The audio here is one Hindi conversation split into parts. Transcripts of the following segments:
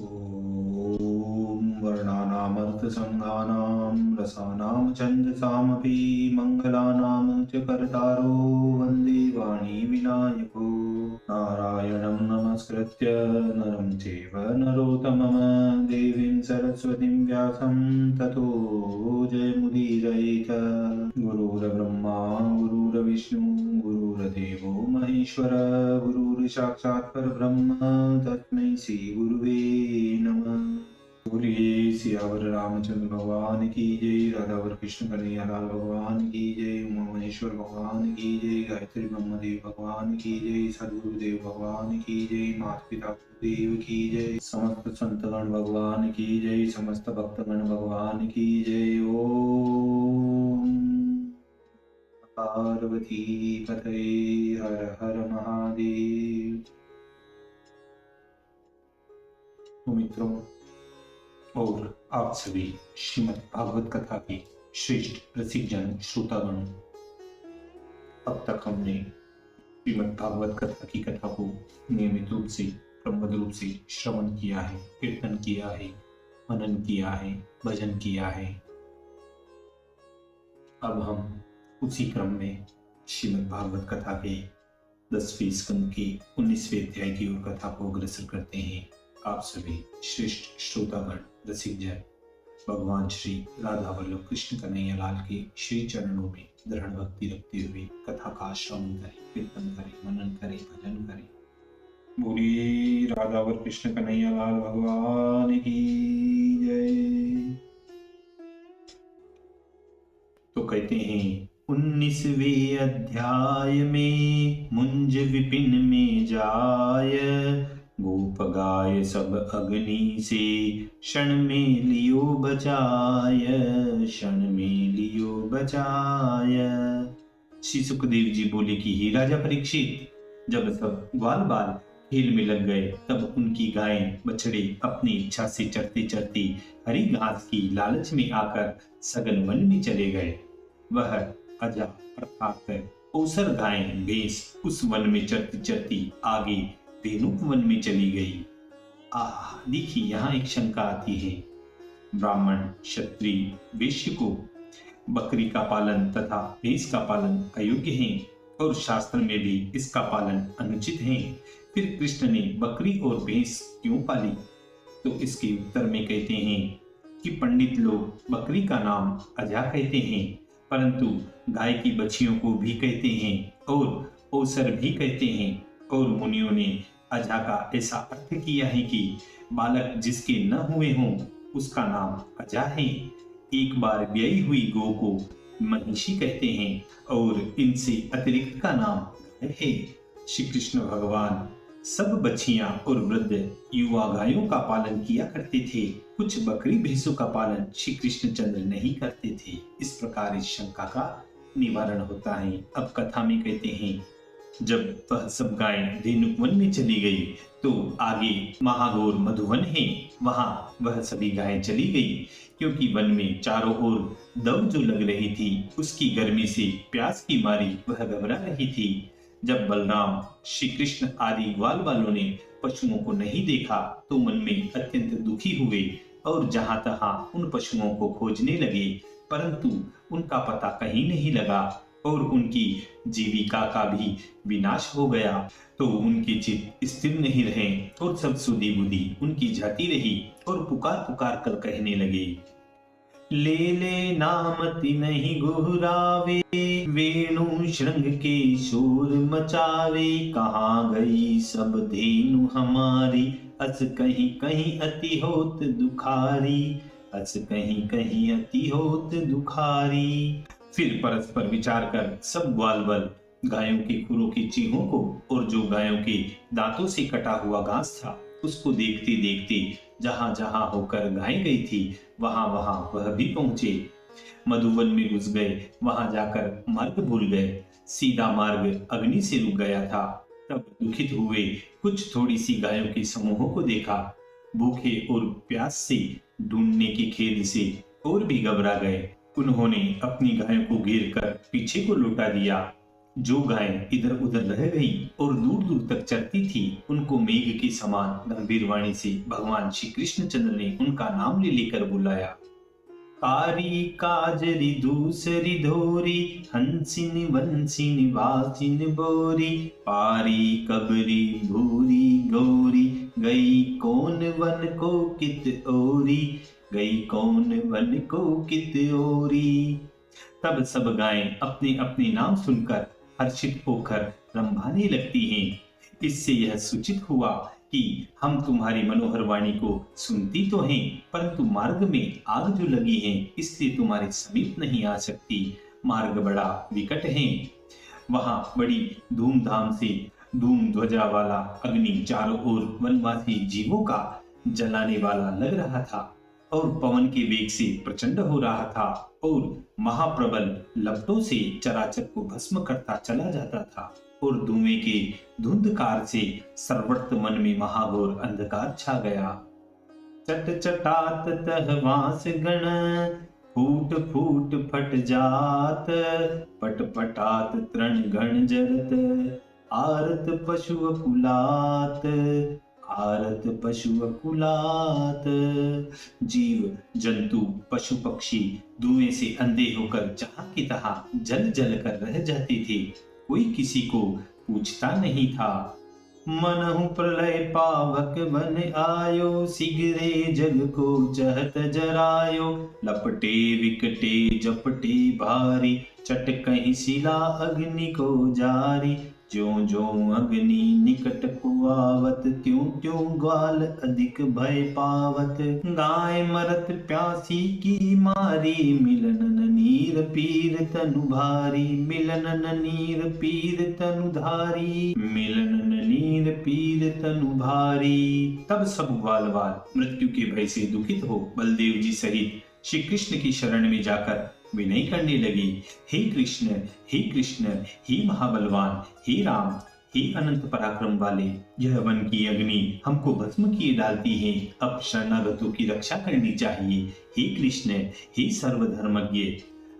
ॐ वर्णानामर्थसङ्घानां रसानां छन्दसामपि मङ्गलानां च कर्तारो वन्दे वाणी विनायको नारायणं नमस्कृत्य नरं चैव नरोत्तमं देवीं सरस्वतीं व्यासं ततो जयमुदीरयेत। गुरुर्ब्रह्मा गुरुर्विष्णु गुरुर्देवो महेश्वर गुरुर्साक्षात् परब्रह्म तस्मै श्री गुरुवे नमः। बोलिए सियावर रामचंद्र भगवान की जय, राधावर कृष्ण कन्हैया लाल भगवान की जय, उमा महेश्वर भगवान की जय, गायत्री ब्रह्मदेव भगवान की जय, सदगुरुदेव भगवान की जय, माता पिता गुरुदेव की जय, समस्त संतगण भगवान की जय, समस्त भक्तगण भगवान की जय। ओम पार्वती पतये हर हर महादेव। तो मित्रों और आप सभी श्रीमद् भागवत कथा की श्रेष्ठ रसिक जन श्रोतागण, अब तक हमने श्रीमद् भागवत कथा की कथा को नियमित रूप से क्रमबद्ध रूप से श्रवण किया है, कीर्तन किया है, मनन किया है, भजन किया है। अब हम उसी क्रम में श्रीमद् भागवत कथा के 10वें स्कंद के 19वें अध्याय की ओर कथा को अग्रसर करते हैं। आप सभी श्रेष्ठ श्रोतागण रसिक जन भगवान श्री राधा वल्लभ कृष्ण कन्हैया लाल के श्री चरणों में दृढ़ भक्ति रखते हुए कथा का श्रवण करें, कीर्तन करें, मनन करें, भजन करें। बोलिए राधा वल्लभ कृष्ण कन्हैया लाल भगवान की जय। तो कहते हैं 19वें अध्याय में मुंज विपिन में जाय, गोप गाय सब अग्नि से क्षण में लियो बचाय, क्षण में लियो बचाय। श्री सुखदेव जी बोले कि हे राजा परीक्षित, जब सब ग्वाल बाल खेल में लग गए तब उनकी गायें बछड़े अपनी इच्छा से चरते चरते हरी घास की लालच में आकर सघन वन में चले गए। वह अजा अर्थात औसर गायें भैंस उस वन में चरती चरती आगे धेनुक वन में चली गई। देखिए यहाँ एक शंका आती है। ब्राह्मण क्षत्रिय वैश्य को बकरी का पालन तथा भैंस का पालन अयोग्य है और शास्त्र में भी इसका पालन अनुचित है, फिर कृष्ण ने बकरी और भैंस क्यों पाली? तो इसके उत्तर में कहते हैं कि पंडित लोग बकरी का नाम अजा कहते हैं, परंतु गाय की बछियों को भी कहते हैं और औसर भी कहते हैं, और मुनियों ने अजा का ऐसा अर्थ किया है कि बालक जिसके न हुए हों उसका नाम अजा है। एक बार ब्याई हुई गौ को महिषी कहते हैं और इनसे अतिरिक्त का नाम गाय है। श्री कृष्ण भगवान सब बछियां और वृद्ध युवा गायों का पालन किया करते थे, कुछ बकरी भैंसों का पालन श्री कृष्णचंद्र नहीं करते थे। इस प्रकार इस शंका का निवारण होता है। अब कथा में कहते हैं जब वह सब गायें धेनुक वन में चली गई तो आगे महाघोर मधुवन है, वहां वह सभी गायें चली गई, क्योंकि वन में चारों ओर दव जो लग रही थी उसकी गर्मी से प्यास की मारी वह घबरा रही थी। जब बलराम श्री कृष्ण आदि ग्वाल बालों ने पशुओं को नहीं देखा तो मन में अत्यंत दुखी हुए और जहां तहां उन पशुओं को खोजने लगे, परंतु उनका पता कहीं नहीं लगा और उनकी जीविका का भी विनाश हो गया। तो उनके चित्त स्थिर नहीं रहे और सब सुधी बुद्धि उनकी जाती रही और पुकार पुकार कर कहने लगे, ले ले नामति नहीं गुहरावे, वेणु श्रृंग के शोर मचावे, कहाँ गई सब धेनु हमारी, अस कहीं कहीं अति होत दुखारी, अस कहीं कहीं अति होत दुखारी। फिर परस्पर विचार कर सब ग्वाल बल गायों के खुरों की चीहों को और जो गायों के दांतों से कटा हुआ घास था उसको देखते देखते जहां जहां होकर गायें गई थी वहां वहां वह भी पहुंचे। मधुवन में घुस गए, वहां जाकर मार्ग भूल गए, सीधा मार्ग अग्नि से रुक गया था। तब दुखित हुए कुछ थोड़ी सी गायों के समूहों को देखा, भूखे और प्यास से ढूंढने के खेद से और भी घबरा गए। उन्होंने अपनी गायों को घेर कर पीछे को लौटा दिया जो गायें इधर उधर रह गई और दूर दूर तक चरती थी, उनको मेघ के समान गंभीर वाणी से भगवान श्री कृष्णचंद्र ने उनका नाम ले लेकर बुलाया। कारी काजरी दूसरी धोरी, हंसिन वंसिन वासिन बोरी, पारी कबरी भूरी गौरी, गई कौन वन को कित ओरी, गई कौन वन को कित ओरी। तब सब गायें अपने अपने नाम सुनकर हर्षित होकर रंभाने लगती हैं। इससे यह सूचित हुआ कि हम तुम्हारी मनोहर वाणी को सुनती तो हैं, परंतु मार्ग में आग जो लगी है, इसलिए तुम्हारे समीप नहीं आ सकती। मार्ग बड़ा विकट है। वहां बड़ी धूमधाम से धूम ध्वजा वाला अग्नि चारों ओर वनवासी जीवों का जलाने वाला लग रहा था और पवन के वेग से प्रचंड हो रहा था और महाप्रबल लपटों से चराचर को भस्म करता चला जाता था और धुएं के धुंधकार से सर्वत्र मन में महाघोर अंधकार छा गया। चट चटात तह वास गण, फूट फूट फट जात, पट पटात तृण गण जरत, आरत पशु कुलात, आरत पशु कुलात। जीव जंतु पशु पक्षी धुएं से अंधे होकर जहां की तहां जल जल कर रह जाते थे। कोई किसी को पूछता नहीं था। मनहु प्रलय पावक बन आयो, सिगरे जग को चहत जरायो, लपटे विकटे जपटे भारी, चट कहीं शिला अग्नि को जारी, ज्यों ज्यों अग्नि निकट को आवत, त्यों त्यों ग्वाल अधिक भय पावत। गाय मरत प्यासी की मारी, मिलन नीर पीर तनु भारी, मिलन नीर पीर तनु धारी, मिलन नीर पीर तनु भारी। तब सब ग्वालवाल मृत्यु के भय से दुखित हो बलदेव जी सहित श्री कृष्ण की शरण में जाकर विनय करने लगी। हे कृष्ण, हे कृष्ण, हे महाबलवान, हे राम, हे अनंत पराक्रम वाले, यह वन की अग्नि हमको भस्म किए डालती है। अब शरणागतों की रक्षा करनी चाहिए। हे कृष्ण, हे सर्वधर्मज्ञ,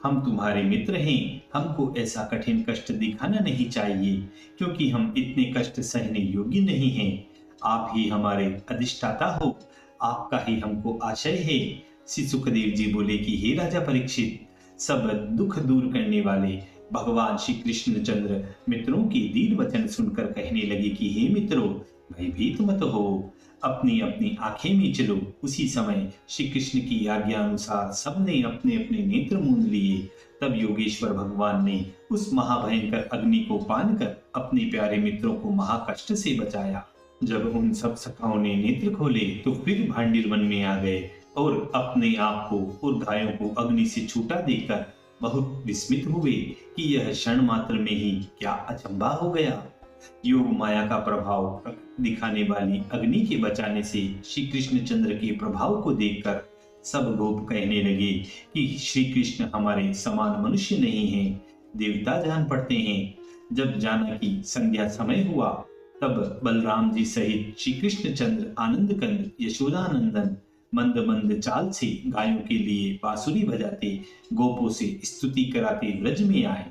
हम तुम्हारे मित्र हैं। हमको ऐसा कठिन कष्ट दिखाना नहीं चाहिए, क्योंकि हम इतने कष्ट सहने योग्य नहीं हैं। आप ही हमारे अधिष्ठाता हो, आपका ही हमको आशय है। श्री सुखदेव जी बोले कि हे राजा परीक्षित, सब दुख दूर करने वाले भगवान श्री कृष्णचंद्र मित्रों की दीन वचन सुनकर कहने लगे कि हे मित्रों, भयभीत मत हो, अपनी अपनी आंखें मीच लो। उसी समय श्री कृष्ण की आज्ञा अनुसार सबने अपने अपने नेत्र मूंद लिए। तब योगेश्वर भगवान ने उस महाभयंकर अग्नि को पान कर अपने प्यारे मित्रों को महाकष्ट से बचाया। जब उन सब सखाओं ने नेत्र खोले तो फिर भांडिर वन में आ गए और अपने आप को और गायों को अग्नि से छूटा देखकर बहुत विस्मित हुए कि यह क्षण मात्र में ही क्या अचंभा हो गया। योग माया का प्रभाव दिखाने वाली अग्नि के बचाने से श्री कृष्णचंद्र के प्रभाव को देखकर सब गोप कहने लगे कि श्री कृष्ण हमारे समान मनुष्य नहीं हैं, देवता जान पड़ते हैं। जब जाना कि संध्या समय हुआ तब बलराम जी सहित श्री कृष्णचंद्र आनंद कंद यशोदानंदन मंद मंद चाल से गायों के लिए बांसुरी बजाते गोपों से स्तुति कराते व्रज में आए।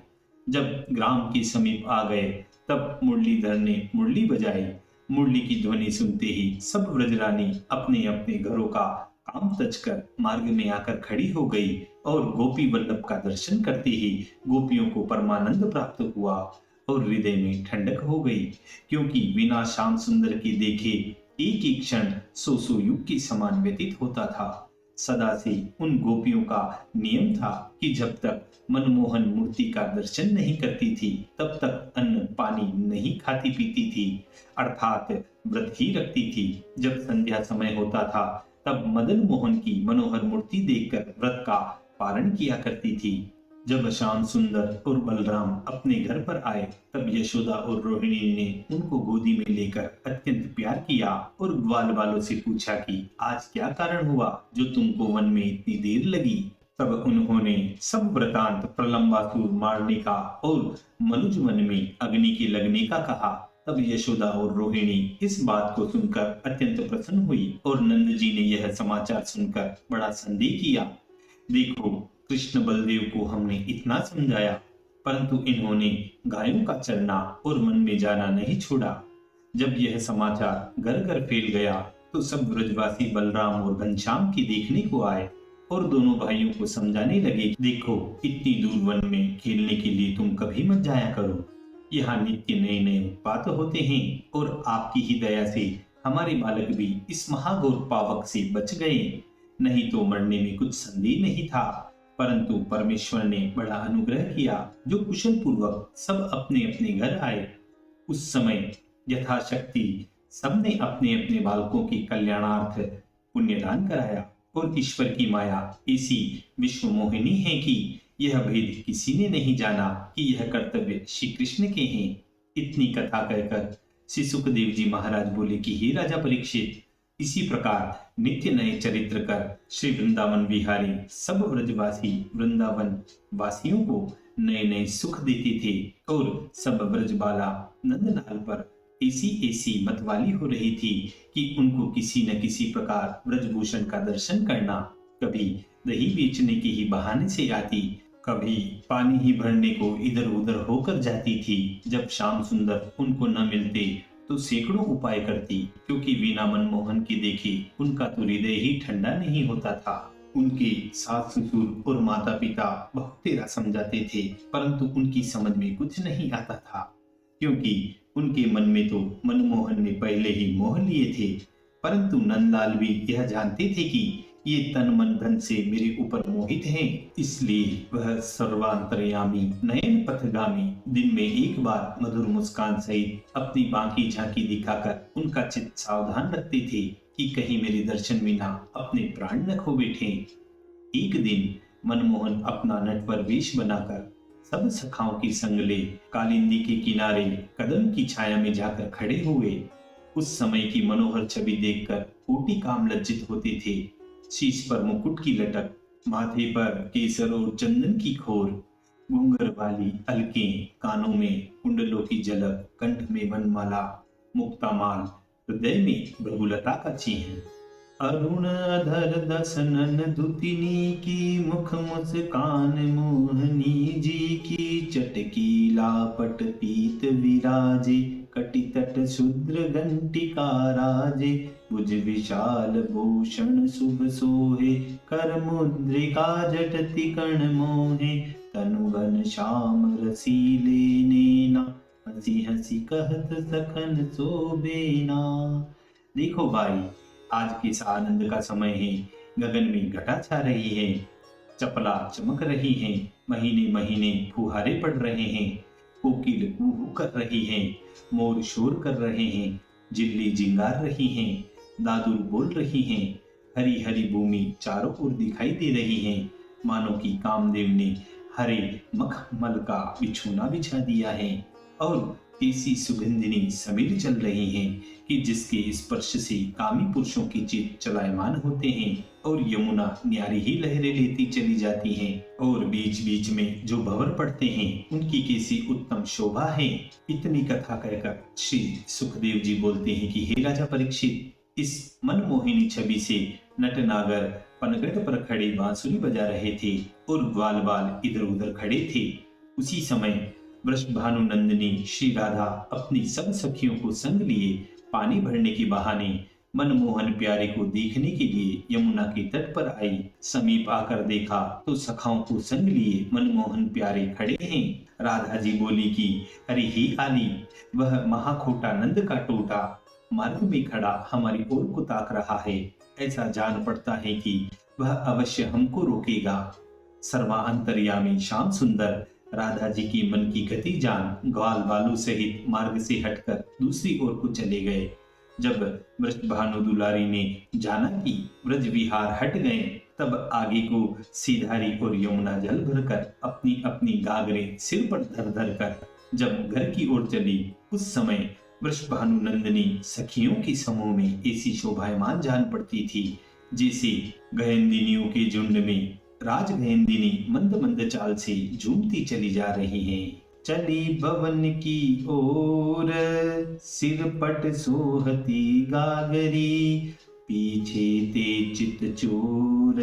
जब ग्राम के समीप आ गए तब मुरलीधर ने मुरली बजाई। मुरली की ध्वनि सुनते ही सब व्रजरानी अपने अपने घरों का काम तज कर मार्ग में आकर खड़ी हो गई और गोपी वल्लभ का दर्शन करते ही गोपियों को परमानंद प्राप्त हुआ और हृदय में ठंडक हो गई, क्योंकि बिना श्याम सुंदर के देखे एक एक क्षण सौ युग के समान व्यतीत होता था। सदा से उन गोपियों का नियम था कि जब तक मनमोहन मूर्ति का दर्शन नहीं करती थी तब तक अन्न पानी नहीं खाती पीती थी, अर्थात व्रत ही रखती थी। जब संध्या समय होता था तब मदन मोहन की मनोहर मूर्ति देखकर व्रत का पारण किया करती थी। जब श्याम सुंदर और बलराम अपने घर पर आए तब यशोदा और रोहिणी ने उनको गोदी में लेकर अत्यंत प्यार किया और ग्वाल वालों से पूछा कि आज क्या कारण हुआ जो तुमको वन में इतनी देर लगी। तब उन्होंने सब वृतांत प्रलंबासुर मारने का और मनुज वन में अग्नि के लगने का कहा। तब यशोदा और रोहिणी इस बात को सुनकर अत्यंत प्रसन्न हुई और नंद जी ने यह समाचार सुनकर बड़ा संदेह किया। देखो, कृष्ण बलदेव को हमने इतना समझाया परंतु इन्होंने गायों का चरना और वन में जाना नहीं छोड़ा। जब यह समाचार घर घर फैल गया तो सब ब्रजवासी बलराम और घनश्याम की देखने को आए और दोनों भाइयों को समझाने लगे, देखो इतनी दूर वन में खेलने के लिए तुम कभी मत जाया करो। यहाँ नित्य नए नए उत्पात होते हैं और आपकी ही दया से हमारे बालक भी इस महाघोर पावक से बच गए। नहीं तो मरने में कुछ संदेह नहीं था, परंतु परमेश्वर ने बड़ा अनुग्रह किया जो कुशल पूर्वक सब अपने अपने घर आए। उस समय यथाशक्ति सबने अपने अपने बालकों के कल्याणार्थ पुण्यदान कराया और ईश्वर की माया ऐसी विश्व मोहिनी है कि यह भेद किसी ने नहीं जाना कि यह कर्तव्य श्री कृष्ण के हैं। इतनी कथा कहकर श्री सुखदेव जी महाराज बोले कि हे राजा परीक्षित, इसी प्रकार नित्य नए चरित्र कर श्री वृंदावन विहारी सब ब्रजवासी वृंदावन वासियों को नए नए सुख देते थे और सब ब्रजबाला नंदलाल पर ऐसी ऐसी मतवाली हो रही थी कि उनको किसी न किसी प्रकार ब्रजभूषण का दर्शन करना कभी दही बेचने के ही बहाने से आती, कभी पानी ही भरने को इधर उधर होकर जाती थी। जब श्याम सुंदर उनको न मिलते तो सैकड़ों उपाय करती, क्योंकि बिना मनमोहन के देखे उनका तो हृदय ही ठंडा नहीं होता था। उनके सास ससुर और माता पिता बहुत तेरा समझाते थे, परंतु उनकी समझ में कुछ नहीं आता था, क्योंकि उनके मन में तो मनमोहन ने पहले ही मोह लिए थे। परंतु नंदलाल भी यह जानते थे कि ये तन मन धन से मेरे ऊपर मोहित हैं, इसलिए वह सर्वांतर्यामी नयन पथगामी दिन में एक बार मधुर मुस्कान सहित अपनी बाकी झांकी दिखाकर उनका चित्त सावधान रखते थे कि कहीं मेरे दर्शन बिना अपने प्राण न खो बैठे। एक दिन मनमोहन अपना नटवर वेश बनाकर सब सखाओं की संग ले कालिंदी के किनारे कदम की छाया में जाकर खड़े हुए। उस समय की मनोहर छवि देखकर कोटि काम लज्जित होते थे। शीश पर मुकुट की लटक, माथे पर केसर और चंदन की खोर, घूंघर वाली अलकें, कानों में कुंडलों की झलक, कंठ में वनमाला, मुक्तामाल, हृदय में भृगुलता का चिन्ह। अरुण अधर दसनन दुतिनी की, मुख मुस्कान मोहनी जी की, चटकी लापट पीत विराजे, कटितट शुद्र घंटिका राजे, भुज विशाल भूषण शुभ सोहे, कर मुद्रिका जटति कण मोहे, तनु घन श्याम रसीले नैना, हंसी हंसी कहत सखन शोभेना। देखो भाई, आज के इस आनंद का समय है। गगन में घटा छा रही है, चपला चमक रही है, महीने महीने फुहारे पड़ रहे हैं, कोकिल कूहू कर रही हैं, मोर शोर कर रहे हैं, जिल्ली जिंगार रही हैं, दादुर बोल रही हैं, हरी हरी भूमि चारों ओर दिखाई दे रही है, मानो कि कामदेव ने हरे मखमल का बिछोना बिछा दिया है और ऐसी सुगंधिनी समीर चल रही हैं कि जिसके स्पर्श से कामी पुरुषों की चित चलायमान होते हैं और यमुना न्यारी ही लहरें लेती चली जाती हैं और बीच बीच में जो भंवर पड़ते हैं उनकी कैसी उत्तम शोभा है। इतनी कथा कहकर श्री सुखदेव जी बोलते हैं कि हे राजा परीक्षित, इस मनमोहिनी छवि से नटनागर पनगढ़ पर खड़े बांसुरी बजा रहे थे और ग्वाल बाल इधर उधर खड़े थे। उसी समय वृषभानु नंदिनी श्री राधा अपनी सब सखियों को संग लिए पानी भरने के बहाने मनमोहन प्यारे को देखने के लिए यमुना के तट पर आई। समीप आकर देखा तो सखाओं को संग लिए मनमोहन प्यारे खड़े हैं। राधा जी बोली कि अरे हे आली, वह महाखोटा नंद का टोटा मार्ग में खड़ा हमारी ओर को ताक रहा है। ऐसा जान पड़ता है कि वह अवश्य हमको रोकेगा। सर्वांतर्यामी श्याम सुंदर राधा जी की मन की गति जान ग्वाल बालू सहित मार्ग से हटकर दूसरी ओर को चले गए। जब वृषभानु दुलारी ने जाना कि ब्रज विहार हट गए, तब आगे को सीधारी और यमुना जल भरकर अपनी अपनी गागरें सिर पर धर धर कर जब घर की ओर चली, उस समय वृषभानु नंदिनी सखियों के समूह में ऐसी शोभायमान जान पड़ती थी जैसे गहनदिनियों के झुंड में राज गहनदिनी मंद मंद चाल से झूमती चली जा रही हैं। चली भवन की ओर सिर पट सोहती गागरी, पीछे ते चित चोर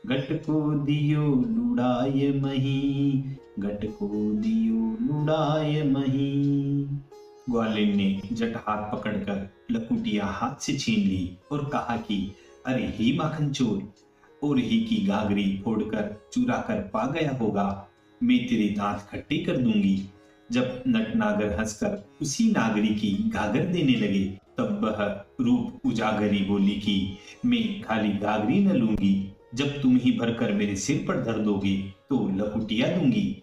घट को दियो लुड़ाय मही, घट को दियो लुढ़ाय मही। ग्वालिन ने जट हाथ पकड़कर लकुटिया हाथ से छीन ली और कहा कि अरे हे माखन चोर, और ही की गागरी फोड़कर चुरा कर पा गया होगा, मैं तेरे दांत खट्टे कर दूंगी। जब नटनागर हंसकर उसी नागरी की गागर देने लगे, तब वह रूप उजागरी बोली कि मैं खाली गागरी न लूंगी, जब तुम ही भरकर मेरे सिर पर धर दोगे तो लकुटिया दूंगी।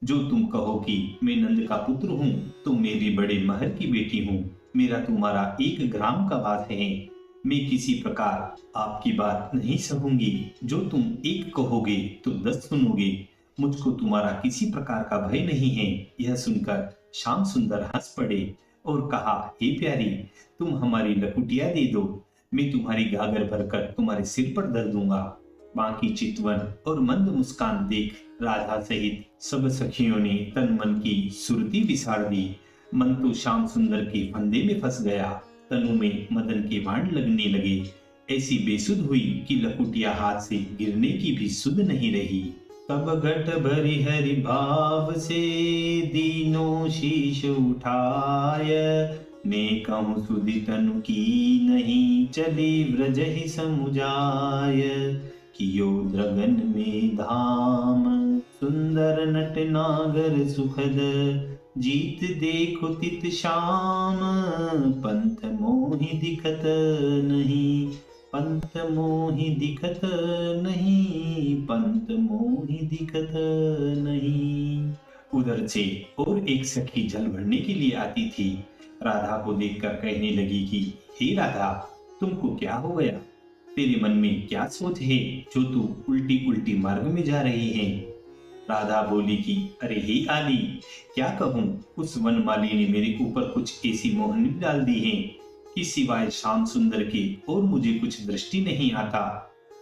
जो तुम कहो कि मैं नंद का पुत्र हूँ तो मेरी बड़े महर की बेटी हूँ, मेरा तुम्हारा 1 ग्राम का बात है, मैं किसी प्रकार आपकी बात नहीं सहूंगी। जो तुम 1 कहोगे तो 10 सुनोगे, मुझको तुम्हारा किसी प्रकार का भय नहीं है। यह सुनकर श्याम सुंदर हंस पड़े और कहा, हे प्यारी, तुम हमारी लकुटिया दे दो, मैं तुम्हारी गागर भरकर तुम्हारे सिर पर धर दूंगा। बाकी चितवन और मंद मुस्कान देख राधा सहित सब सखियों ने तन मन की सुरती बिसाड़ दी। मन तो श्याम सुंदर के फंदे में फंस गया, तनु में मदन के बाण लगने लगे। ऐसी बेसुध हुई कि लकुटिया हाथ से गिरने की भी सुध नहीं रही। तब घट भरी हरि भाव से दीनो शीश उठाय, मैं कहूँ सुधि तनु की नहीं, चली व्रज ही समुजाय। कियो द्रगन में धाम सुंदर नट नागर सुखद, जीत देखो तित श्याम, पंथ मोहि दिखत नहीं, पंथ मोहि दिखत नहीं, पंथ मोहि दिखत नहीं। उधर से और एक सखी जल भरने के लिए आती थी। राधा को देखकर कहने लगी कि हे राधा, तुमको क्या हो गया? तेरे मन में क्या सोच है जो तू उल्टी उल्टी मार्ग में जा रही है? राधा बोली कि अरे हे आली, क्या कहूँ, उस वनमाली ने मेरे ऊपर कुछ ऐसी मोहनी डाल दी है कि सिवाय श्याम सुंदर के और मुझे कुछ दृष्टि नहीं आता।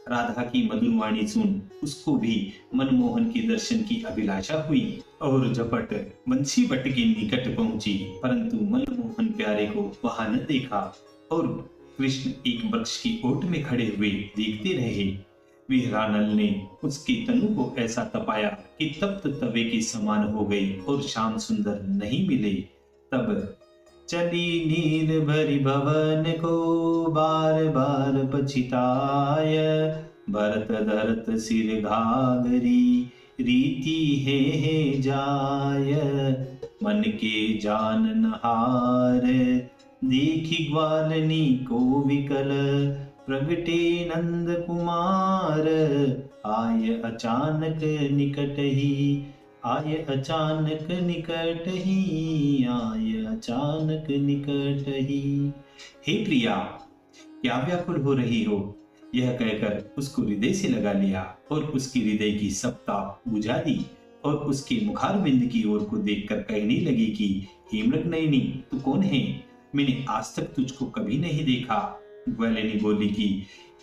राधा की मधुर वाणी सुन उसको भी मनमोहन के दर्शन की अभिलाषा हुई और झपट बंसी बट के निकट पहुंची, परंतु मनमोहन प्यारे को वहां न देखा और कृष्ण एक वृक्ष की ओट में खड़े हुए देखते रहे। विहरानल ने उसके तनु को ऐसा तपाया कि तप्त तवे के समान हो गई और श्याम सुंदर नहीं मिले। तब चली नीर भरी भवन को बार बार पछिताय, भरत धरत सिर घाघरी रीति है जाय, मन के जान नहार देखी ग्वालनी को विकल, प्रगटे नंद कुमार आय अचानक निकट ही, आय अचानक निकट ही, आय अचानक निकट ही। हे प्रिया, क्या व्याकुल हो रही हो? यह कहकर उसको हृदय से लगा लिया और उसकी हृदय की सप्ता बुझा दी और उसके मुखारविंद की ओर को देखकर कहने लगी कि हे मृगनयनी, तू कौन है? मैंने आज तक तुझको कभी नहीं देखा। ग्वालिनी बोली कि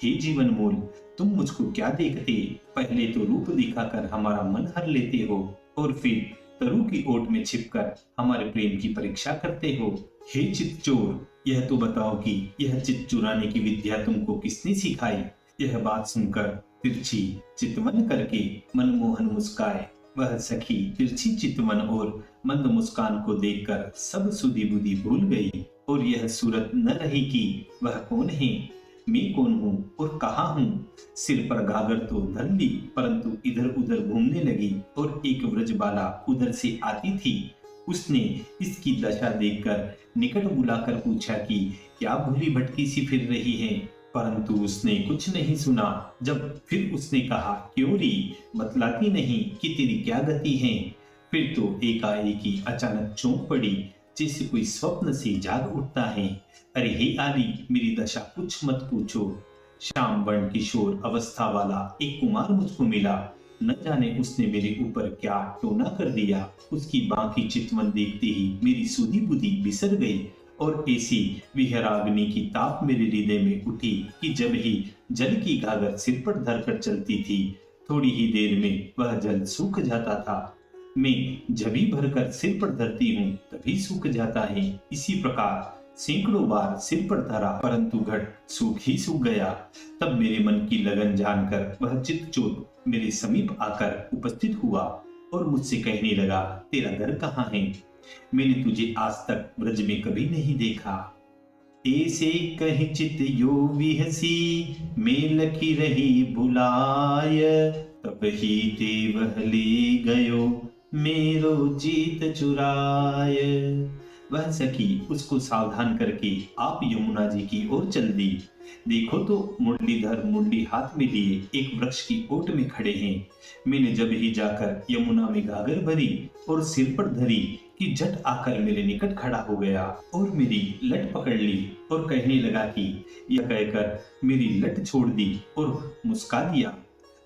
हे जीवन मूल, तुम मुझको क्या देखते? पहले तो रूप दिखाकर हमारा मन हर लेते हो और फिर तरु की ओट में छिपकर हमारे प्रेम की परीक्षा करते हो। हे चित चोर, यह तो बताओ कि यह चित चुराने की विद्या तुमको किसने सिखाई? यह बात सुनकर तिरछी चितवन करके मनमोहन मुस्काए। वह सखी तिरछी चितवन और मंद मुस्कान को देखकर सब सुधि बुद्धि भूल गई और यह सूरत न रही कि वह कौन है, मैं कौन हूँ और कहाँ हूँ। सिर पर गागर तो धर ली, परंतु इधर उधर घूमने लगी और एक व्रजबाला उधर से आती थी। उसने इसकी दशा देखकर निकट बुलाकर पूछा कि क्या भूली भटकी सी फिर रही है, परंतु उसने कुछ नहीं सुना। जब फिर उसने कहा, क्यों री, बतलाती नहीं कि तेरी क्या गति है? फिर तो एकाएक ही अचानक चौंक पड़ी, जैसे कोई स्वप्न से जाग उठता है। अरे हे आली, मेरी दशा कुछ मत पूछो। श्याम वर्ण किशोर अवस्था वाला एक कुमार मुझको मिला, न जाने उसने मेरे ऊपर क्या टोना कर दिया। उसकी बाकी चितवन देखते ही मेरी सुधी बुद्धि बिसर गई और ऐसी विहराग्नि की ताप मेरे हृदय में उठी कि जब ही जल की गागर सिर पर धरकर चलती थी, थोड़ी ही देर में वह जल सूख जाता था। मैं जब भी भरकर सिर पर धरती हूँ तभी सूख जाता है। इसी प्रकार सैकड़ों बार सिर पर धरा, परंतु घट सूख ही सूख गया। तब मेरे मन की लगन जानकर वह चित्तचोर मेरे समीप आकर उपस्थित हुआ और मुझसे कहने लगा, तेरा घर कहाँ है? मैंने तुझे आज तक ब्रज में कभी नहीं देखा। ऐसे कहि चित यो विहसी, मेल की रही बुलाय, तब ही ते वह ले गयो, मेरो जीत चुराय। वह सखी उसको सावधान करके आप यमुना जी की ओर चल दी। देखो तो मुरलीधर मुरली हाथ में लिए एक वृक्ष की ओट में खड़े हैं। मैंने जब ही जाकर यमुना में गागर भरी और सिर पर धरी कि झट आकर मेरे निकट खड़ा हो गया और मेरी लट पकड़ ली और कहने लगा कि यह कहकर मेरी लट छोड़ दी और मुस्का दिया।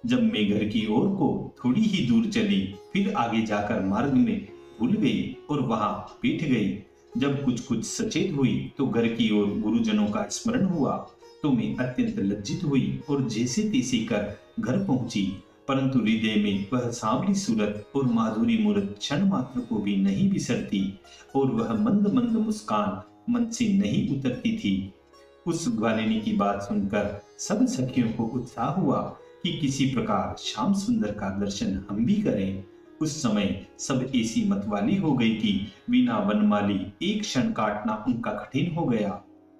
जब मैं घर की ओर को थोड़ी ही दूर चली, फिर आगे जाकर मार्ग में भूल गई और वहां बैठ गई। जब कुछ कुछ सचेत हुई तो घर की ओर गुरुजनों का स्मरण हुआ, तो मैं अत्यंत लज्जित हुई और जैसे तैसे कर घर पहुंची, परंतु हृदय में वह सांवली सूरत और माधुरी मूरत क्षण मात्र को भी नहीं बिसरती और वह मंद मंद मुस्कान मन से नहीं उतरती थी। उस ग्वालिनी की बात सुनकर सब सखियों को उत्साह हुआ कि किसी प्रकार श्याम सुंदर का दर्शन हम भी करें। उस समय सब ऐसी मतवाली हो गई कि बिना वनमाली एक क्षण काटना उनका कठिन हो गया।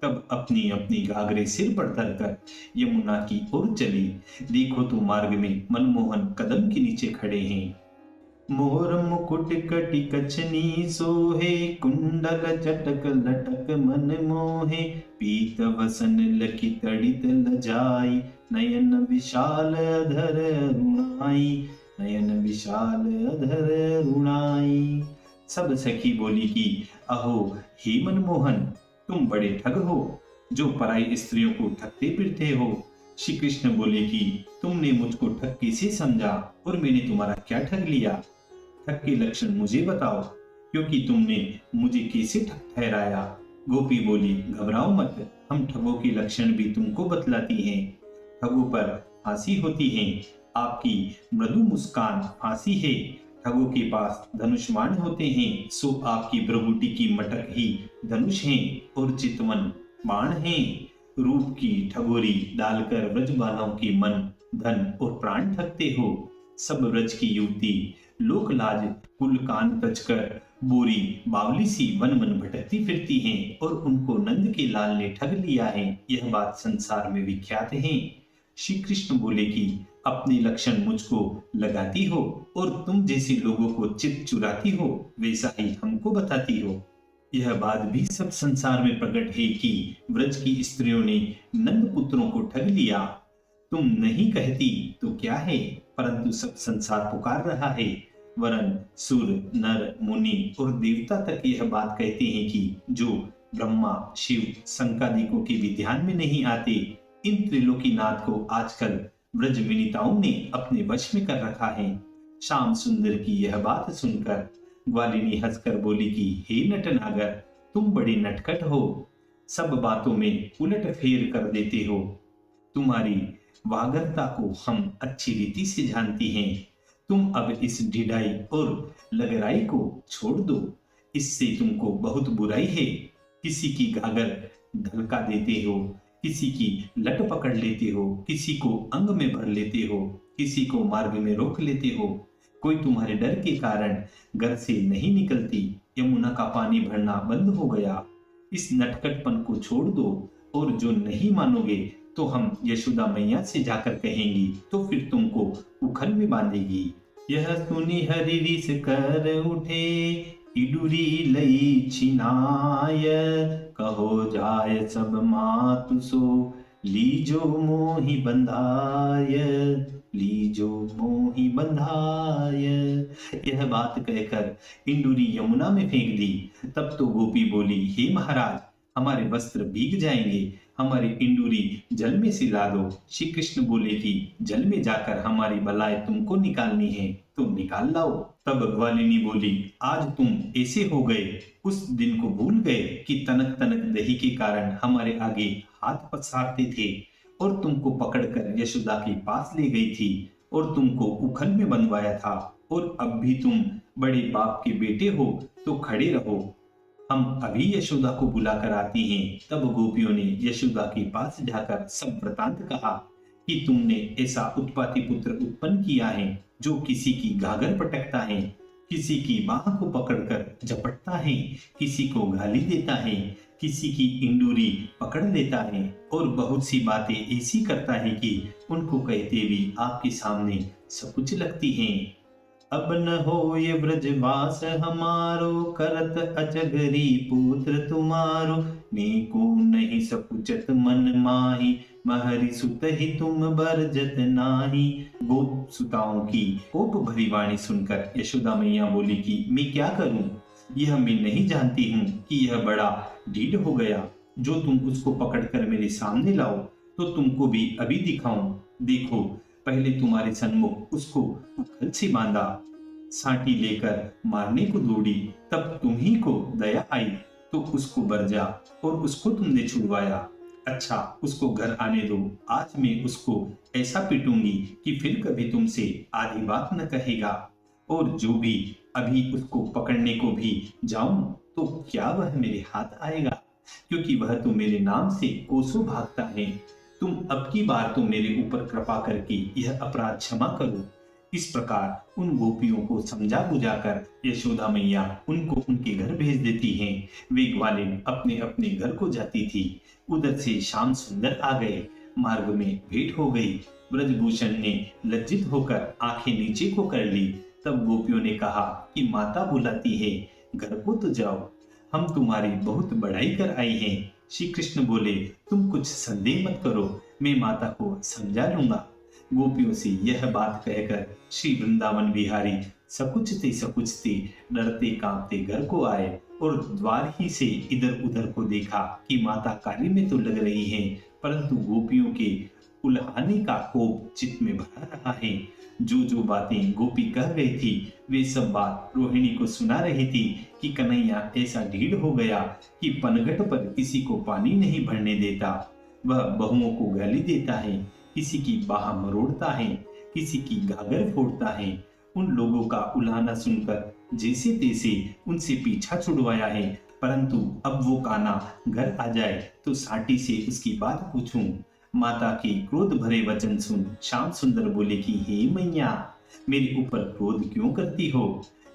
तब अपनी अपनी घाघरे सिर पर धरकर यमुना की ओर चली। देखो तो मार्ग में मनमोहन कदम के नीचे खड़े हैं। मोर मुकुट कटि कछनी सोहे, कुंडल चटक लटक मन मोहे, पीत वसन लखि तड़ित लजाई, नयन विशाल अधर रुणाई, नयन विशाल अधर रुणाई। सब सखी बोली कि अहो हे मनमोहन, तुम बड़े ठग हो जो पराई स्त्रियों को ठगते फिरते हो। श्री कृष्ण बोले कि तुमने मुझको ठग कैसे समझा और मैंने तुम्हारा क्या ठग लिया? ठग के लक्षण मुझे बताओ, क्योंकि तुमने मुझे कैसे ठग ठहराया? गोपी बोली, घबराओ मत, हम ठगों के लक्षण भी तुमको बतलाती हैं। ठगों पर फांसी होती है, आपकी मृदु मुस्कान फांसी है। ठगों के पास धनुष्मान होते हैं, सो आपकी भ्रुकुटी की मटक ही धनुष है और चितवन बाण है। रूप की ठगोरी डालकर ब्रजबालाओं की मन, धन और प्राण ठगते हो। सब ब्रज की युवती लोक लाज कुल कान तजकर बोरी बावली सी वन मन भटकती फिरती हैं और उनको नंद के लाल ने ठग लिया है, यह बात संसार में विख्यात है। श्री कृष्ण बोले कि अपने लक्षण मुझको लगाती हो और तुम जैसे लोगों को चित चुराती हो, वैसा ही हमको बताती हो। यह बात भी सब संसार में प्रकट है कि ब्रज की स्त्रियों ने नंद पुत्रों को ठग लिया। तुम नहीं कहती तो क्या है, परंतु सब संसार पुकार रहा है। वरन सुर नर मुनि और देवता तक यह बात कहते हैं कि जो ब्रह्मा शिव संकादिकों के भी ध्यान में नहीं आते, इन त्रिलोकीनाथ को आजकल ब्रज विनीताओं ने अपने वश में कर रखा है। श्याम सुंदर की यह बात सुनकर ग्वालिनी हंसकर बोली कि हे नटनागर, तुम बड़े नटखट हो, सब बातों में उलट फेर कर देते हो। तुम्हारी वागरता को हम अच्छी रीति से जानती हैं। तुम अब इस ढिढाई और लगराई को छोड़ दो, इससे तुमको बहुत बुराई है। किसी की गागर ढलका देते हो, किसी की लट पकड़ लेते हो, किसी को अंग में भर लेते हो, किसी को मार्ग में रोक लेते हो। कोई तुम्हारे डर के कारण घर से नहीं निकलती, यमुना का पानी भरना बंद हो गया। इस नटखटपन को छोड़ दो, और जो नहीं मानोगे तो हम यशोदा मैया से जाकर कहेंगी, तो फिर तुमको उखल में बांधेगी। यह सुनी हरि रिस कर उठे, इडुरी लई छिनाय, कहो जाय सब मातु सो, लीजो मोहि बंधाय, लीजो मोहि बंधाय। यह बात कहकर इंदुरी यमुना में फेंक दी। तब तो गोपी बोली, हे महाराज, हमारे वस्त्र भीग जाएंगे, हमारी इंदुरी जल में सिला दो। श्री कृष्ण बोले कि जल में जाकर हमारी बलाएं तुमको निकालनी है, तुम निकाल लाओ। तब ग्वालिनी बोली, आज तुम ऐसे हो गए, उस दिन को भूल गए कि तनक तनक दही के कारण हमारे आगे हाथ पसारते थे और तुमको पकड़कर यशोदा के पास ले गई थी और तुमको उखल में बंधवाया था। और अब भी तुम बड़े बाप के बेटे हो तो खड़े रहो, हम अभी यशोदा को बुलाकर आती हैं। तब गोपियों ने यशोदा के पास जाकर सब वृतांत कहा कि तुमने ऐसा उत्पाती पुत्र उत्पन्न किया है जो किसी की घाघर पटकता है, किसी की बाह को पकड़कर झपटता है, किसी को गाली देता है, किसी की इंडूरी पकड़ लेता है और बहुत सी बातें ऐसी करता है कि उनको कहते भी आपके सामने सकुच लगती हैं। अब न हो ये ब्रजवास हमारो, करत अजगरी पुत्र तुम्हारो, नीको नहीं सकुचत मन माही, महरी सुत ही तुम बरजत नाही। गोप सुताओं की कोप भरी वाणी सुनकर यशोदा मैया बोली कि मैं क्या करूं, यह मैं नहीं जानती हूँ कि यह बड़ा ढीठ हो गया। जो तुम उसको पकड़कर मेरे सामने लाओ तो तुमको भी अभी दिखाऊं। देखो, पहले तुम्हारे सन्मुख उसको उखल से बांधा, साटी लेकर मारने को दौड़ी, तब तुम्ही को दया आई तो उसको बरजा और उसको तुमने छुड़वाया। अच्छा, उसको घर आने दो, आज मैं उसको ऐसा पीटूंगी कि फिर कभी तुमसे आधी बात न कहेगा। और जो भी अभी उसको पकड़ने को भी जाऊं तो क्या वह मेरे हाथ आएगा, क्योंकि वह तो मेरे नाम से कोसों भागता है। तुम अब की बार तो मेरे ऊपर कृपा करके यह अपराध क्षमा करो। इस प्रकार उन गोपियों को समझा बुझाकर यशोदा मैया उनको उनके घर भेज देती हैं। वे ग्वालिन अपने अपने घर को जाती थी। उधर से श्याम सुंदर आ गए। मार्ग में भेंट हो गई। ब्रजभूषण ने लज्जित होकर आंखें नीचे को कर ली। तब गोपियों ने कहा कि माता बुलाती है, घर को तो जाओ, हम तुम्हारी बहुत बड़ाई कर आई हैं। श्री कृष्ण बोले, तुम कुछ संदेह मत करो, मैं माता को समझा लूंगा। गोपियों से यह बात कहकर श्री वृंदावन बिहारी सकुचते डरते कांपते घर को आए और द्वार ही से इधर उधर को देखा कि माता कार्य में तो लग रही हैं, परंतु गोपियों के उल्हाने का कोप चित्त में भरा रहा है। जो बातें गोपी कह गई थी वे सब बात रोहिणी को सुना रही थी कि कन्हैया ऐसा ढीठ हो गया कि पनघट पर किसी को पानी नहीं भरने देता। वह बहुओं को गाली देता है, किसी की बाह मरोड़ता है, किसी की घाघर फोड़ता है। उन लोगों का उल्हाना सुनकर जैसे तैसे उनसे पीछा छुड़वाया है, परंतु अब वो काना घर आ जाए तो साटी से उसकी बात पूछूं। माता के क्रोध भरे वचन सुन श्याम सुंदर बोले कि हे मैया, मेरे ऊपर क्रोध क्यों करती हो?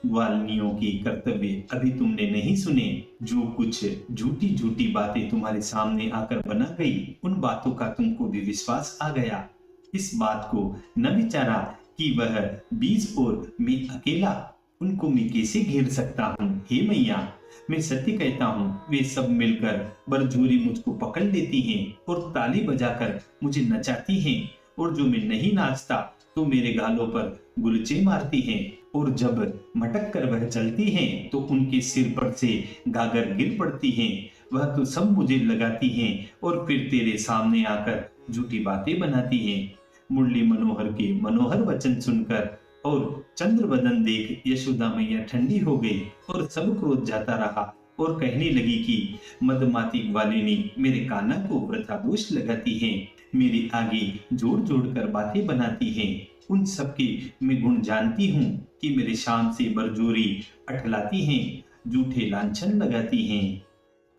ग्वालिनियों के कर्तव्य अभी तुमने नहीं सुने। जो कुछ झूठी झूठी बातें तुम्हारे सामने आकर बना गई, उन बातों का तुमको भी विश्वास आ गया। इस बात को न विचारा कि वह 20 और मैं अकेला, उनको मैं कैसे घेर सकता हूँ? हे मैया, मैं सत्य कहता हूँ, वे सब मिलकर बरजोरी मुझको पकड़ लेती हैं और ताली बजाकर मुझे नचाती हैं, और जो मैं नहीं नाचता तो मेरे गालों पर गुलचे मारती हैं, और जब मटक कर वह चलती हैं तो उनके सिर पर से गागर गिर पड़ती हैं। वह तो सब मुझे लगाती हैं और फिर तेरे सामने आकर झूठी बातें बनाती हैं। मुरली मनोहर के मनोहर वचन सुनकर और चंद्रवदन देख यशोदा मैया ठंडी हो गई और सब क्रोध जाता रहा और कहने लगी कि मदमाती ग्वालिनी मेरे काना को वृथा दोष लगाती हैं, मेरे आगे जोड़ जोड़ कर बातें बनाती हैं। उन सबके मैं गुण जानती हूँ कि मेरे शाम से बरजोरी अठलाती हैं, झूठे लांछन लगाती हैं।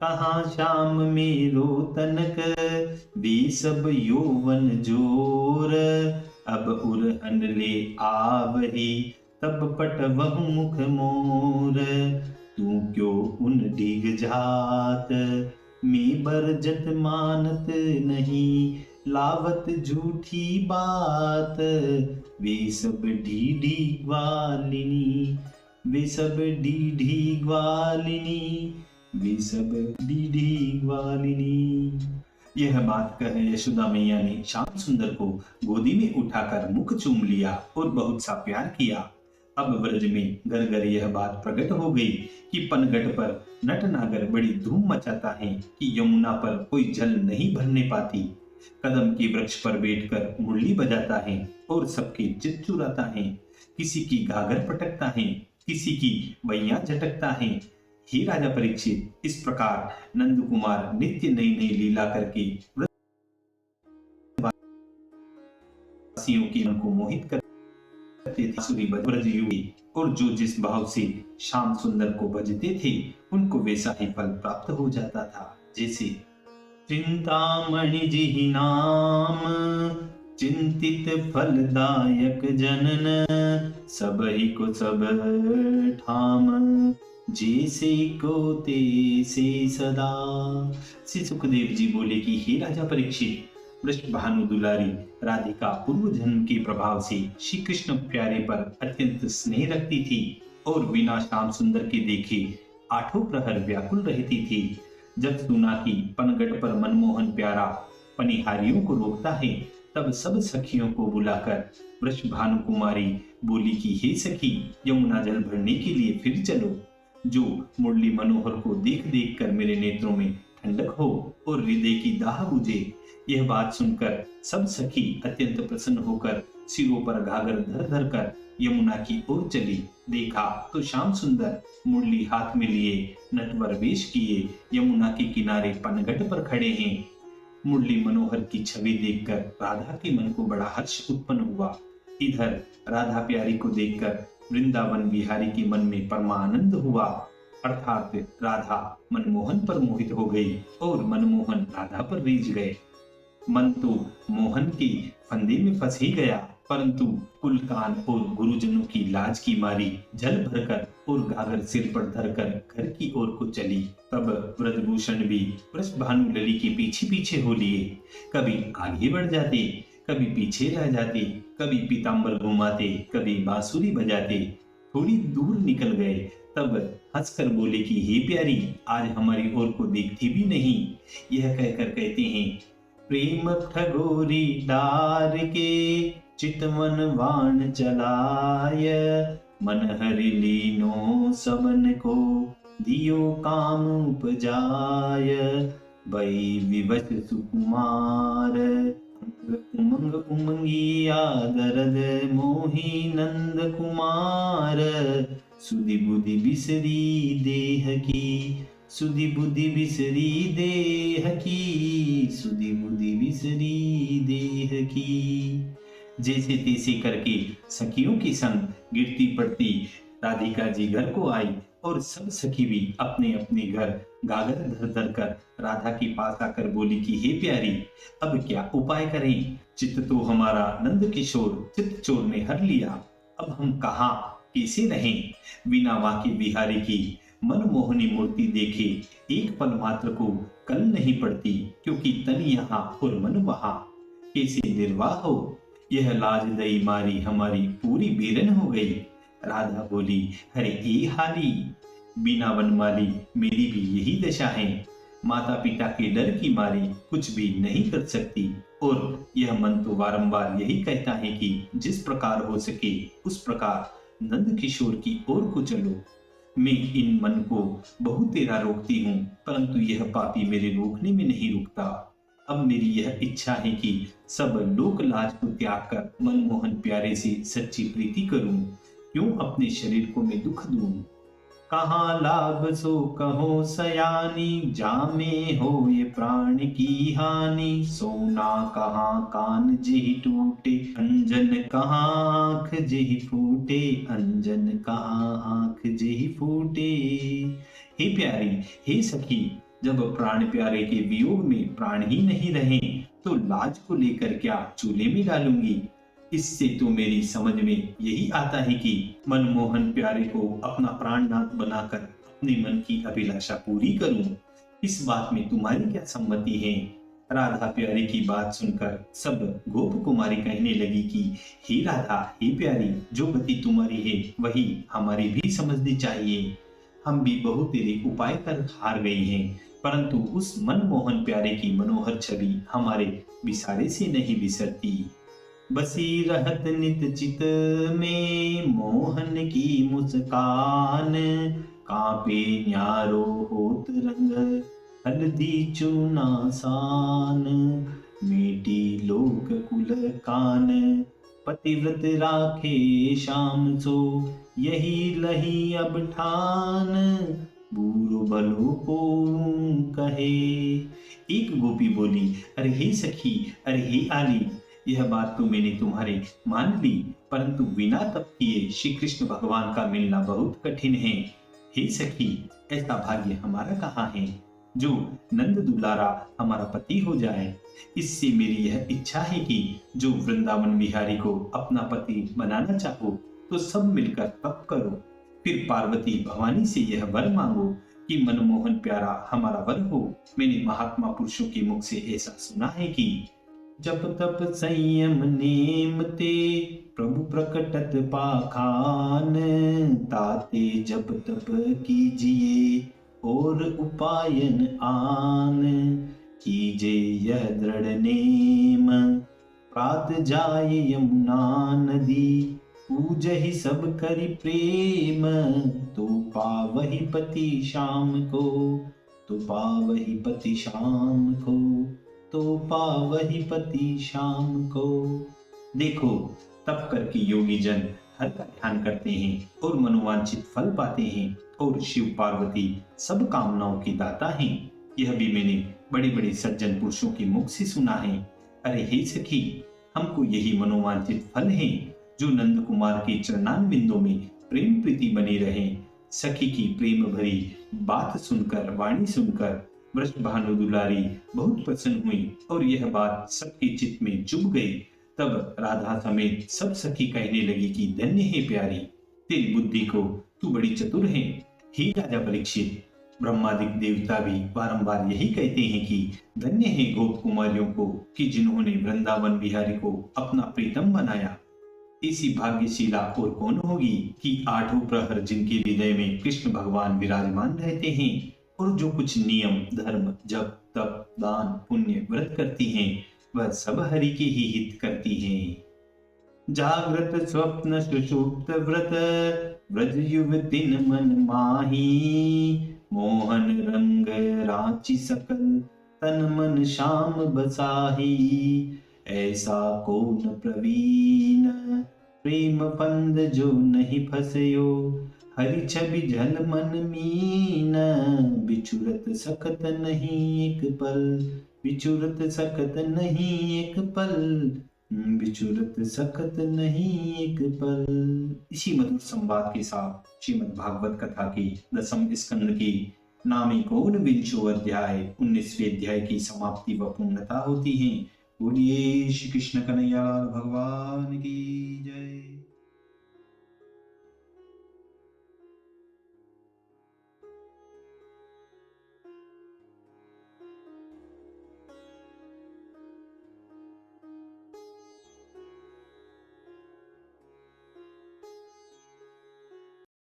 कहाँ शाम मेरो तनक वे सब यौवन जोर, अब उरहन ले आवही तब पटवहु मुख मोर। तू क्यों उन डिग जात मैं बरजत मानत नहीं, लावत झूठी बात वे सब ढीढ़ी ग्वालिनी, वे सब ढीढ़ी ग्वालिनी, वे सब ढीढ़ी ग्वालिनी। यह बात कह यशोदा मैया ने श्याम सुंदर को गोदी में उठाकर मुख चूम लिया और बहुत सा प्यार किया। अब ब्रज में घर घर यह बात प्रकट हो गई कि पनघट पर नटनागर बड़ी धूम मचाता है कि यमुना पर कोई जल नहीं भरने पाती। कदम के वृक्ष पर बैठकर मुरली बजाता है और सबके चित्त चुराता है, किसी की घाघर पटकता है, किसी की बैया झटकता है। हे राजा परीक्षित, इस प्रकार नंद कुमार नित्य नई नई लीला करके वासियों के मन को मोहित करते थे। ब्रज युगी और जो जिस भाव से श्याम सुंदर को भजते थे उनको वैसा ही फल प्राप्त हो जाता था। जैसे चिंतामणि जी नाम चिंतित फलदायक जनन, सबहि को सब ठाम, जैसे को तैसे सदा। श्री सुखदेव जी बोले कि हे राजा परीक्षित, वृषभानु दुलारी राधिका पूर्व जन्म के प्रभाव से श्री कृष्ण प्यारे पर अत्यंत स्नेह रखती थी और बिना श्याम सुंदर के देखे आठों प्रहर व्याकुल रहती थी। जब सुना कि पनगढ़ पर मनमोहन प्यारा पनिहारियों को रोकता है, तब सब सखियों को बुलाकर वृषभानु कुमारी बोली कि हे सखी, यमुना जल भरने के लिए फिर चलो। जो मुरली मनोहर को देख देख कर मेरे नेत्रों में ठंडक हो और हृदय की दाह बुझे। यह बात सुनकर सब सखी अत्यंत प्रसन्न होकर सिरों पर घाघर धर धर कर यमुना की ओर चली। देखा तो श्याम सुंदर मुरली हाथ में लिए नटवर वेश किए यमुना के किनारे पनघट पर खड़े हैं। मुरली मनोहर की छवि देखकर राधा के मन को बड़ा हर्ष उत्पन्न हुआ। इधर राधा प्यारी को देखकर वृंदावन बिहारी के मन में परमानंद हुआ, अर्थात राधा मनमोहन पर मोहित हो गई और मनमोहन राधा पर रीझ गए। मन तो मोहन के फंदे में फंस ही गया, परंतु कुलकान और गुरुजनों की लाज की मारी जल भरकर और गागर सिर पर धरकर घर की ओर को चली। तब ब्रजभूषण भी वृषभानु लली के पीछे पीछे हो लिए। कभी आगे बढ़ जाते, कभी पीछे रह जाते, कभी पीताम्बर घुमाते, कभी बांसुरी बजाते। थोड़ी दूर निकल गए, तब हंसकर बोले कि हे प्यारी, आज हमारी ओर को देखती भी नहीं। यह कहकर कहते हैं, प्रेम ठगोरी डार के चितवन वाण चलाय, मन हरि लीनो सबन को दियो काम उपजाय। भई विवश सुकुमार उमंग उमंगिया दरद मोही नंद कुमार। सुधि बुद्धि बिसरी देह की, सुधि बुद्धि बिसरी देह की, सुधि बुद्धि बिसरी देह की। जैसे तैसे करके सखियों के संग गिरती पड़ती राधिका जी घर को आई और सब सखी भी अपने अपने घर गागर धर धर कर राधा के पास आकर बोली कि हे प्यारी, अब क्या उपाय करें? चित्त तो हमारा नंद किशोर चित्त चोर ने हर लिया, अब हम कहाँ कैसे रहें? बिना माँ के बिहारी की मनमोहनी मूर्ति देखे एक पल मात्र को कल नहीं पड़ती, क्योंकि तन यहाँ और मन वहाँ, कैसे निर्वाह हो? यह लाज दई मारी हमारी पूरी बेरन हो गई। राधा बोली, अरे ए हाली, बिना वनमाली मेरी भी यही दशा है। माता पिता के डर की मारी कुछ भी नहीं कर सकती, और यह मन तो बारंबार यही कहता है कि जिस प्रकार हो सके उस प्रकार नंद किशोर की ओर को चलो। मैं इन मन को बहुत तेरा रोकती हूँ, परंतु यह पापी मेरे रोकने में नहीं रुकता। अब मेरी यह इच्छा है कि सब लोक लाज को त्याग कर मनमोहन प्यारे से सच्ची प्रीति करूं। क्यों अपने शरीर को मैं दुख दूं? कहाँ लाभ सो कहो सयानी, जामे हो ये प्राण की हानि। सोना कहाँ कान जेहि टूटे, अंजन कहाँ आँख जेहि फूटे, अंजन कहाँ आँख जेहि फूटे। हे प्यारी, हे सखी, जब प्राण प्यारे के वियोग में प्राण ही नहीं रहे तो लाज को लेकर क्या चूल्हे में डालूंगी। इससे तो मेरी समझ में यही आता है कि मनमोहन प्यारे को अपना प्राणनाथ बनाकर अपने मन की अभिलाषा पूरी करूं। इस बात में तुम्हारी क्या सम्मति है? राधा प्यारी की बात सुनकर सब गोप कुमारी कहने लगी कि हे राधा, हे प्यारी, जो गति तुम्हारी है वही हमारी भी समझनी चाहिए। हम भी बहुत तेरे उपाय कर हार गए हैं, परंतु उस मनमोहन प्यारे की मनोहर छवि हमारे बिसारे से नहीं बिसरती। बसी रहत नित चित में मोहन की मुस्कान, कांपे न्यारो होत रंग हल्दी चूना सान। मीठी लोक कुल कान, पतिव्रत राखे श्याम सो, यही लही अब ठान। बूरो बलो को कहे। एक गोपी बोली, अरे हे सखी, अरे हे आली, यह बात तो मैंने तुम्हारे मान ली, परंतु बिना तप किए श्री कृष्ण भगवान का मिलना बहुत कठिन है। हे सखी, ऐसा भाग्य हमारा कहाँ है? जो नंद दुलारा हमारा पति हो जाए। इससे मेरी यह इच्छा है कि जो वृंदावन बिहारी को अपना पति बनाना चाहो तो सब मिलकर तप करो, फिर पार्वती भवानी से यह वर मांगो कि मनमोहन प्यारा हमारा वर हो। मैंने महात्मा पुरुषों के मुख से ऐसा सुना है कि जब तप संयम नेम ते प्रभु प्रकटत पाखान, ताते जब तप कीजिए और उपायन आन, कीजे यह दृढ़ नेम प्रात जाय यमुना नदी, पूजहि सब करि प्रेम, तो पावहि पति शाम को, तो पावहि पति शाम को, तो पावहि पति शाम को। देखो, तप करके योगी जन हर का ध्यान करते हैं और मनोवांछित फल पाते हैं, और शिव पार्वती सब कामनाओं की दाता हैं। यह भी मैंने बड़े बड़े सज्जन पुरुषों के मुख से सुना है। अरे हे सखी, हमको यही मनोवांछित फल है जो नंद कुमार के चरणारविंदों में प्रेम प्रीति बनी रहे। सखी की प्रेम भरी बात सुनकर, वाणी सुनकर वृषभानु दुलारी बहुत प्रसन्न हुई और यह बात सबके चित्त में चुभ गई। तब राधा समेत सब सखी कहने लगी कि धन्य है प्यारी, तेरी बुद्धि को तू बड़ी चतुर है। हे राजा परीक्षित, ब्रह्मादिक देवता भी बारंबार यही कहते हैं कि धन्य है गोप कुमारियों को कि जिन्होंने वृंदावन बिहारी को अपना प्रीतम बनाया। ऐसी भाग्यशीला और कौन होगी कि आठों प्रहर जिनके हृदय में कृष्ण भगवान विराजमान रहते हैं और जो कुछ नियम धर्म जप तप दान पुण्य व्रत करती हैं, वह सब हरि के ही हित करती हैं। जागृत स्वप्न सुषुप्त व्रत व्रज युवतिन मन माही, मोहन रंग रांची सकल तन मन श्याम बसाही, ऐसा कौन प्रवीण प्रेम फंद जो नहीं फसयो, हरि छवि झल मन मीन, बिछुरत सकत नहीं एक पल, बिछुरत सकत नहीं एक पल, बिछुरत सकत नहीं एक पल। इसी मधुर संवाद के साथ श्रीमद् भागवत कथा की 10वें स्कंद की नामी ऊनविंशो अध्याय 19वें अध्याय की समाप्ति व पूर्णता होती है। बोलिए श्री कृष्ण कन्हैया भगवान की जय।